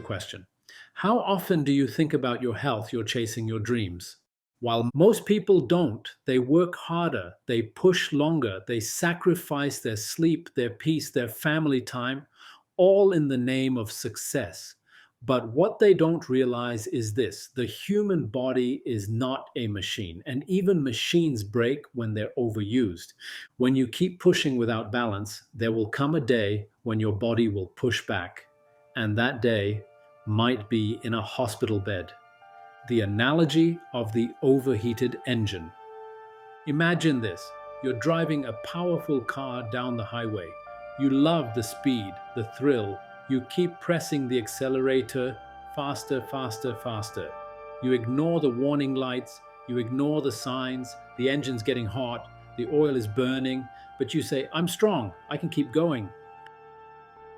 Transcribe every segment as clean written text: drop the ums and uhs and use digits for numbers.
question. How often do you think about your health you're chasing your dreams? While most people don't, they work harder, they push longer, they sacrifice their sleep, their peace, their family time, all in the name of success. But what they don't realize is this: the human body is not a machine, and even machines break when they're overused. When you keep pushing without balance, there will come a day when your body will push back, and that day might be in a hospital bed. The analogy of the overheated engine. Imagine this: you're driving a powerful car down the highway. You love the speed, the thrill. You keep pressing the accelerator faster, faster, faster. You ignore the warning lights, you ignore the signs, the engine's getting hot, the oil is burning, but you say, I'm strong, I can keep going.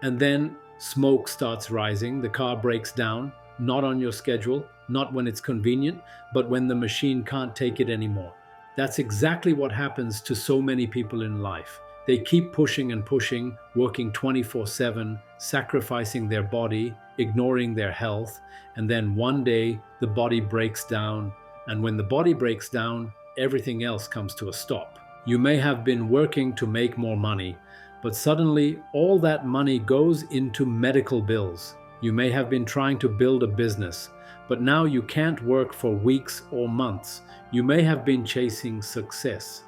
And then smoke starts rising, the car breaks down, not on your schedule, not when it's convenient, but when the machine can't take it anymore. That's exactly what happens to so many people in life. They keep pushing and pushing, working 24/7, sacrificing their body, ignoring their health, and then one day the body breaks down. And when the body breaks down, everything else comes to a stop. You may have been working to make more money, but suddenly all that money goes into medical bills. You may have been trying to build a business, but now you can't work for weeks or months. You may have been chasing success.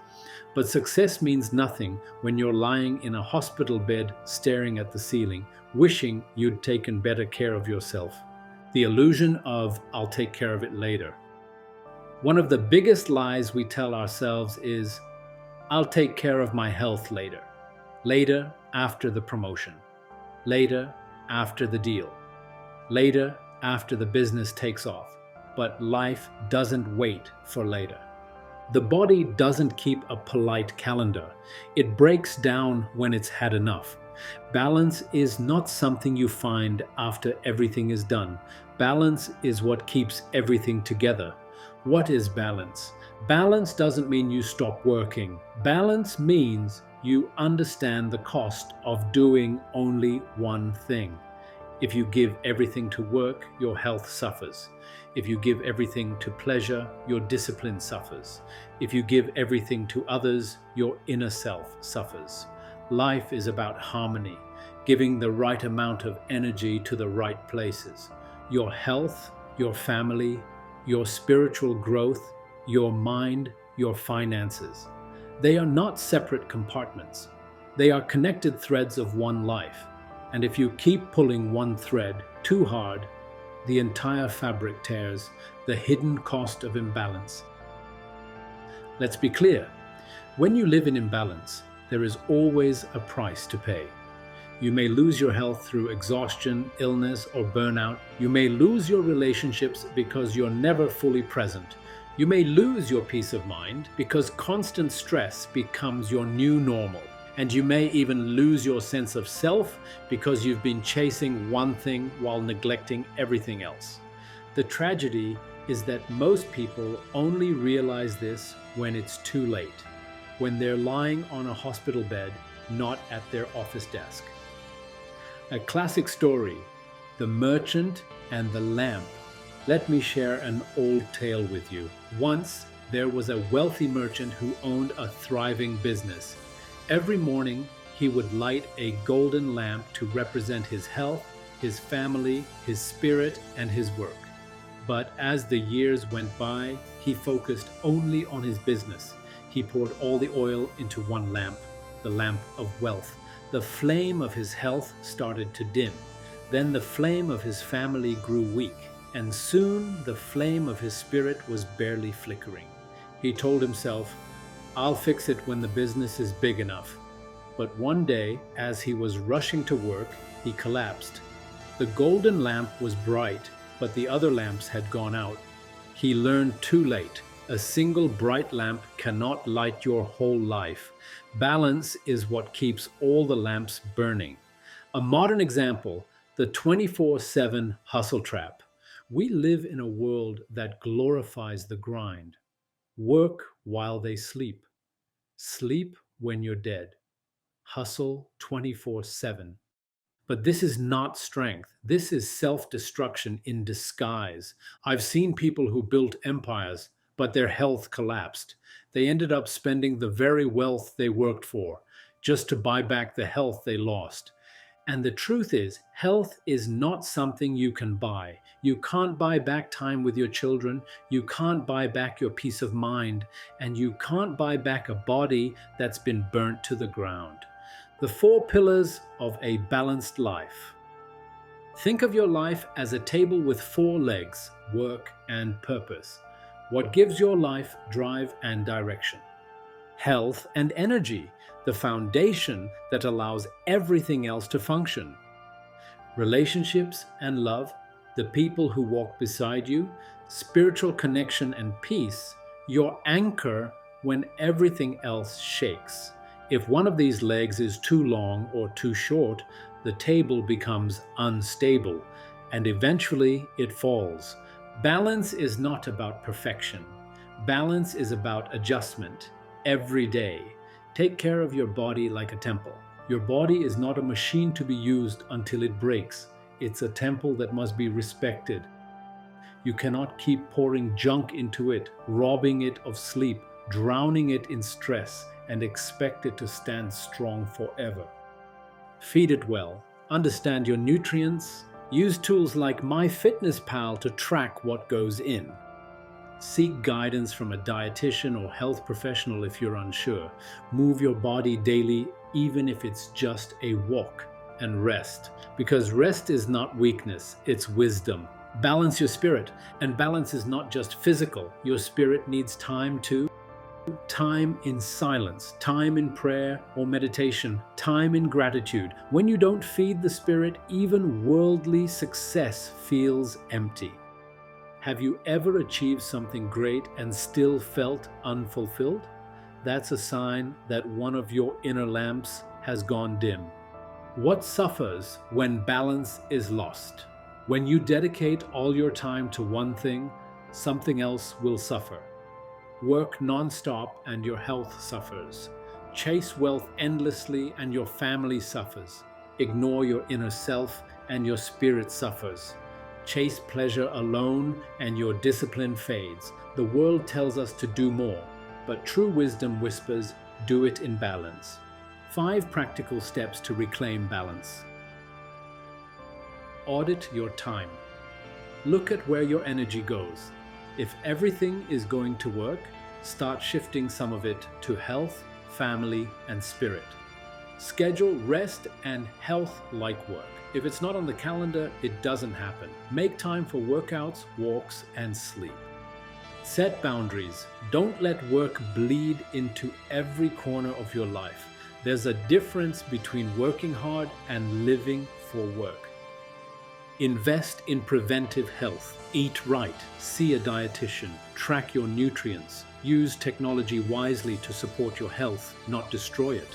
But success means nothing when you're lying in a hospital bed staring at the ceiling, wishing you'd taken better care of yourself. The illusion of I'll take care of it later. One of the biggest lies we tell ourselves is I'll take care of my health later. Later after the promotion. Later after the deal. Later after the business takes off. But life doesn't wait for later. The body doesn't keep a polite calendar. It breaks down when it's had enough. Balance is not something you find after everything is done. Balance is what keeps everything together. What is balance? Balance doesn't mean you stop working. Balance means you understand the cost of doing only one thing. If you give everything to work, your health suffers. If you give everything to pleasure, your discipline suffers. If you give everything to others, your inner self suffers. Life is about harmony, giving the right amount of energy to the right places. Your health, your family, your spiritual growth, your mind, your finances. They are not separate compartments. They are connected threads of one life. And if you keep pulling one thread too hard, the entire fabric tears, the hidden cost of imbalance. Let's be clear. When you live in imbalance, there is always a price to pay. You may lose your health through exhaustion, illness, or burnout. You may lose your relationships because you're never fully present. You may lose your peace of mind because constant stress becomes your new normal. And you may even lose your sense of self because you've been chasing one thing while neglecting everything else. The tragedy is that most people only realize this when it's too late, when they're lying on a hospital bed, not at their office desk. A classic story, The Merchant and the Lamp. Let me share an old tale with you. Once, there was a wealthy merchant who owned a thriving business. Every morning, he would light a golden lamp to represent his health, his family, his spirit, and his work. But as the years went by, he focused only on his business. He poured all the oil into one lamp, the lamp of wealth. The flame of his health started to dim. Then the flame of his family grew weak, and soon the flame of his spirit was barely flickering. He told himself, I'll fix it when the business is big enough. But one day, as he was rushing to work, he collapsed. The golden lamp was bright, but the other lamps had gone out. He learned too late. A single bright lamp cannot light your whole life. Balance is what keeps all the lamps burning. A modern example, the 24/7 hustle trap. We live in a world that glorifies the grind. Work while they sleep. Sleep when you're dead. Hustle 24/7. But this is not strength. This is self destruction in disguise. I've seen people who built empires, but their health collapsed. They ended up spending the very wealth they worked for just to buy back the health they lost. And the truth is, health is not something you can buy. You can't buy back time with your children, you can't buy back your peace of mind, and you can't buy back a body that's been burnt to the ground. The four pillars of a balanced life. Think of your life as a table with four legs: work and purpose. What gives your life drive and direction? Health and energy, the foundation that allows everything else to function. Relationships and love, the people who walk beside you. Spiritual connection and peace, your anchor when everything else shakes. If one of these legs is too long or too short, the table becomes unstable and eventually it falls. Balance is not about perfection. Balance is about adjustment. Every day, take care of your body like a temple. Your body is not a machine to be used until it breaks. It's a temple that must be respected. You cannot keep pouring junk into it, robbing it of sleep, drowning it in stress, and expect it to stand strong forever. Feed it well, understand your nutrients, use tools like MyFitnessPal to track what goes in. Seek guidance from a dietitian or health professional if you're unsure. Move your body daily, even if it's just a walk, and rest. Because rest is not weakness, it's wisdom. Balance your spirit, and balance is not just physical. Your spirit needs time too. Time in silence, time in prayer or meditation, time in gratitude. When you don't feed the spirit, even worldly success feels empty. Have you ever achieved something great and still felt unfulfilled? That's a sign that one of your inner lamps has gone dim. What suffers when balance is lost? When you dedicate all your time to one thing, something else will suffer. Work non-stop and your health suffers. Chase wealth endlessly and your family suffers. Ignore your inner self and your spirit suffers. Chase pleasure alone and your discipline fades. The world tells us to do more, but true wisdom whispers, do it in balance. 5 practical steps to reclaim balance. Audit your time. Look at where your energy goes. If everything is going to work, start shifting some of it to health, family, and spirit. Schedule rest and health-like work. If it's not on the calendar, it doesn't happen. Make time for workouts, walks, and sleep. Set boundaries. Don't let work bleed into every corner of your life. There's a difference between working hard and living for work. Invest in preventive health. Eat right. See a dietitian. Track your nutrients. Use technology wisely to support your health, not destroy it.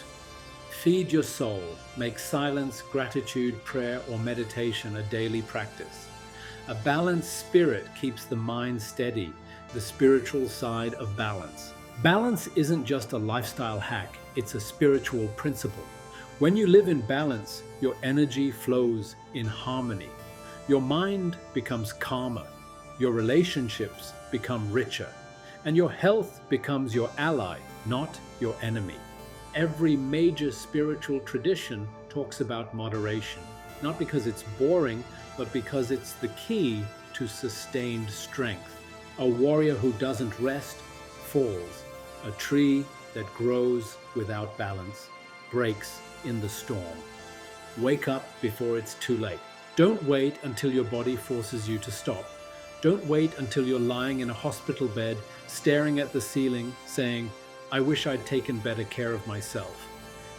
Feed your soul. Make silence, gratitude, prayer, or meditation a daily practice. A balanced spirit keeps the mind steady, the spiritual side of balance. Balance isn't just a lifestyle hack, it's a spiritual principle. When you live in balance, your energy flows in harmony. Your mind becomes calmer, your relationships become richer, and your health becomes your ally, not your enemy. Every major spiritual tradition talks about moderation, not because it's boring, but because it's the key to sustained strength. A warrior who doesn't rest falls. A tree that grows without balance breaks in the storm. Wake up before it's too late. Don't wait until your body forces you to stop. Don't wait until you're lying in a hospital bed, staring at the ceiling, saying, I wish I'd taken better care of myself.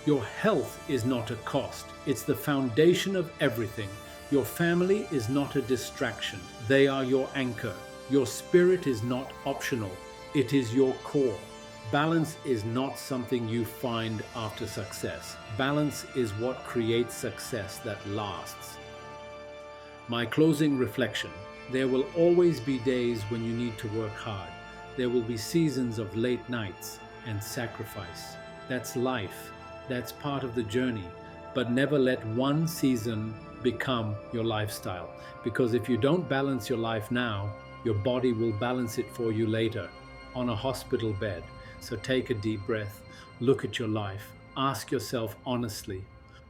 Your health is not a cost. It's the foundation of everything. Your family is not a distraction. They are your anchor. Your spirit is not optional. It is your core. Balance is not something you find after success. Balance is what creates success that lasts. My closing reflection. There will always be days when you need to work hard. There will be seasons of late nights and sacrifice. That's life. That's part of the journey. but never let one season become your lifestyle. Because if you don't balance your life now, your body will balance it for you later on a hospital bed. So take a deep breath, look at your life, ask yourself honestly,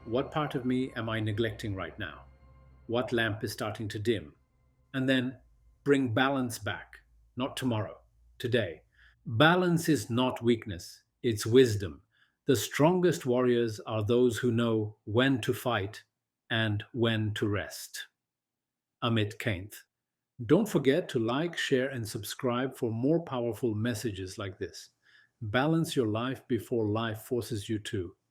what part of me am I neglecting right now? What lamp is starting to dim? And then bring balance back, not tomorrow, today. Balance is not weakness, it's wisdom. The strongest warriors are those who know when to fight and when to rest. Amit Kainth. Don't forget to like, share, and subscribe for more powerful messages like this. Balance your life before life forces you to.